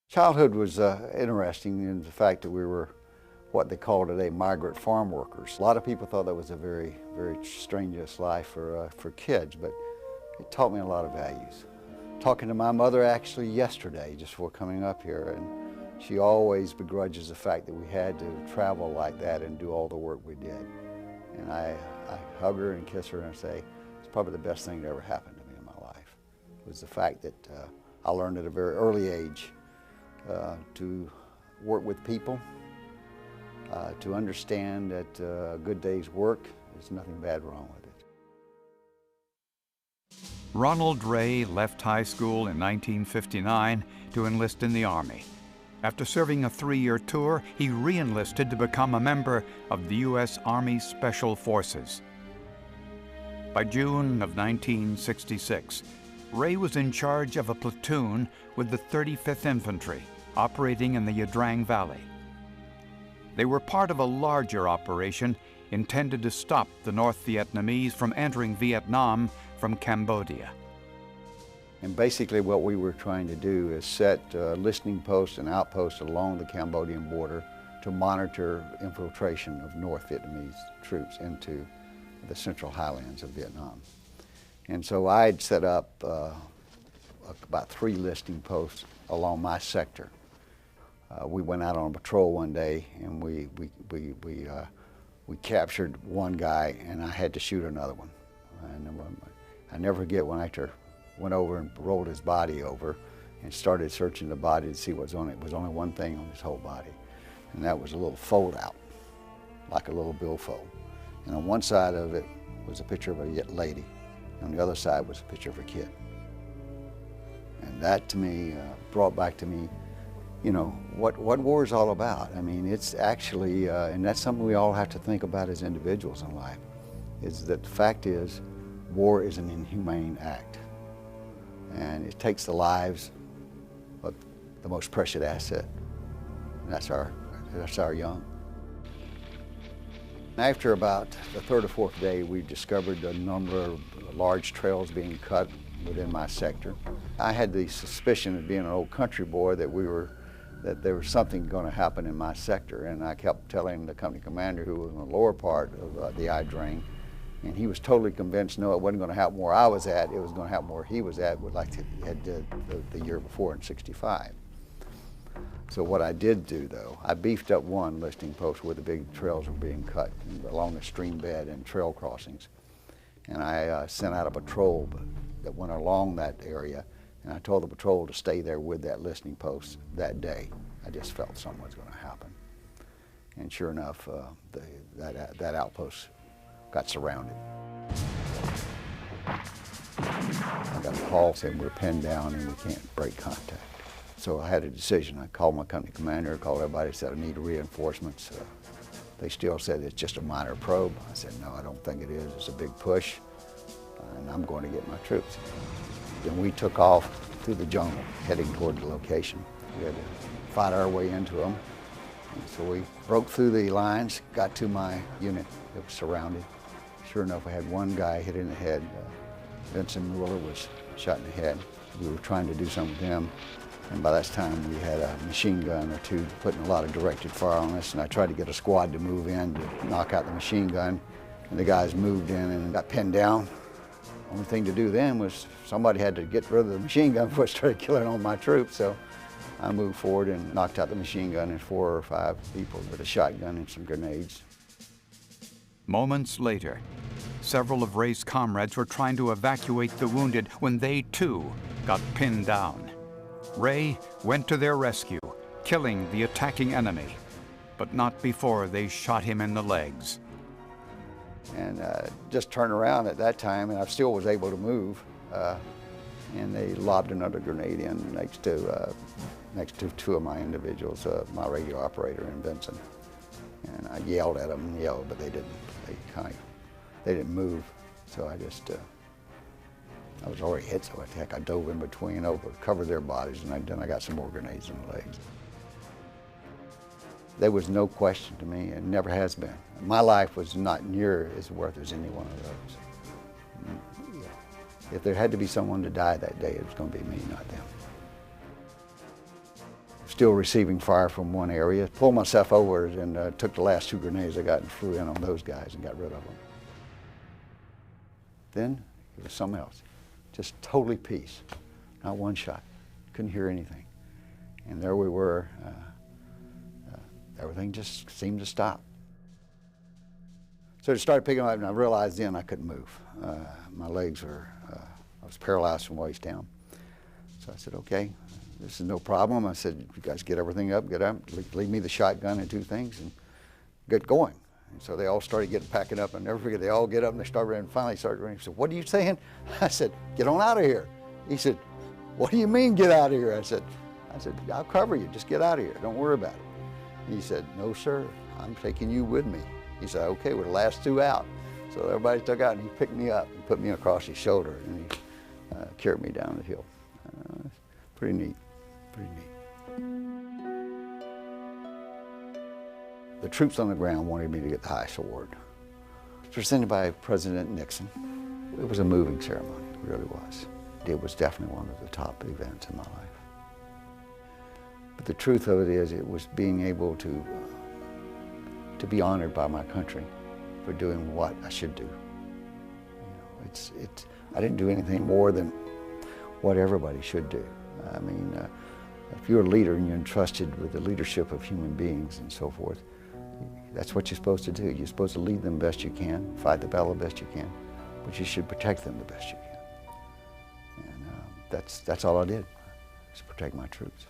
Childhood was interesting in the fact that we were what they call today migrant farm workers. A lot of people thought that was a very, very strenuous life for kids, but it taught me a lot of values. Talking to my mother actually yesterday, just before coming up here, and she always begrudges the fact that we had to travel like that and do all the work we did. And I hug her and kiss her and say, it's probably the best thing that ever happened to me in my life, was the fact that I learned at a very early age to work with people, to understand that a good day's work, there's nothing bad wrong with it. Ronald Ray left high school in 1959 to enlist in the Army. After serving a 3-year tour, he re-enlisted to become a member of the U.S. Army Special Forces. By June of 1966, Ray was in charge of a platoon with the 35th Infantry, operating in the Yadrang Valley. They were part of a larger operation intended to stop the North Vietnamese from entering Vietnam from Cambodia. And basically what we were trying to do is set listening posts and outposts along the Cambodian border to monitor infiltration of North Vietnamese troops into the central highlands of Vietnam. And so I had set up about 3 listening posts along my sector. We went out on a patrol one day and we captured one guy, and I had to shoot another one. And I never forget when I went over and rolled his body over and started searching the body to see what was on it. It was only one thing on his whole body, and that was a little fold out, like a little billfold. And on one side of it was a picture of a lady, and on the other side was a picture of a kid. And that to me brought back to me, you know, what war is all about. I mean, it's actually, and that's something we all have to think about as individuals in life, is that the fact is, war is an inhumane act. And it takes the lives of the most precious asset, and that's our young. After about the 3rd or 4th day, we discovered a number of large trails being cut within my sector. I had the suspicion of being an old country boy that there was something going to happen in my sector, and I kept telling the company commander, who was in the lower part of the Yadrang, and he was totally convinced, no, it wasn't going to happen where I was at, it was going to happen where he was at, like he had did the year before in '65. So what I did do, though, I beefed up one listening post where the big trails were being cut along the stream bed and trail crossings. And I sent out a patrol that went along that area, and I told the patrol to stay there with that listening post that day. I just felt something was going to happen. And sure enough, that outpost got surrounded. I got a call saying we're pinned down and we can't break contact. So I had a decision. I called my company commander, called everybody, said I need reinforcements. They still said it's just a minor probe. I said, no, I don't think it is. It's a big push, and I'm going to get my troops. Then we took off through the jungle, heading toward the location. We had to fight our way into them. And so we broke through the lines, got to my unit that was surrounded. Sure enough, we had one guy hit in the head. Vincent Mueller was shot in the head. We were trying to do something with him, and by that time we had a machine gun or two putting a lot of directed fire on us, and I tried to get a squad to move in to knock out the machine gun, and the guys moved in and got pinned down. Only thing to do then was somebody had to get rid of the machine gun before it started killing all my troops, so I moved forward and knocked out the machine gun and 4 or 5 people with a shotgun and some grenades. Moments later, several of Ray's comrades were trying to evacuate the wounded when they, too, got pinned down. Ray went to their rescue, killing the attacking enemy, but not before they shot him in the legs. And just turned around at that time, and I still was able to move, and they lobbed another grenade in next to 2 of my individuals, my radio operator and Vincent. And I yelled at them and yelled, but they didn't. They didn't move. So I was already hit, so I dove in between, covered their bodies, and then I got some more grenades in the legs. There was no question to me, and never has been. My life was not near as worth as any one of those. If there had to be someone to die that day, it was going to be me, not them. still receiving fire from one area. Pulled myself over and took the last 2 grenades I got and flew in on those guys and got rid of them. Then it was something else. Just totally peace. Not one shot. Couldn't hear anything. And there we were. Everything just seemed to stop. So it started picking up, and I realized then I couldn't move. My legs were, I was paralyzed from waist down. So I said, okay, this is no problem. I said, you guys get everything up, get up, leave me the shotgun and 2 things, and get going. And so they all started packing up, and never forget, they all get up and they start running, and finally started running. He said, what are you saying? I said, get on out of here. He said, what do you mean get out of here? I said, I'll cover you, just get out of here, don't worry about it. He said, no sir, I'm taking you with me. He said, okay, we're the last 2 out. So everybody took out and he picked me up and put me across his shoulder and he carried me down the hill. Pretty neat, pretty neat. The troops on the ground wanted me to get the highest award. It was presented by President Nixon. It was a moving ceremony, it really was. It was definitely one of the top events in my life. But the truth of it is, it was being able to be honored by my country for doing what I should do. You know, I didn't do anything more than what everybody should do. I mean, if you're a leader and you're entrusted with the leadership of human beings and so forth, that's what you're supposed to do. You're supposed to lead them best you can, fight the battle the best you can, but you should protect them the best you can. And that's all I did, was protect my troops.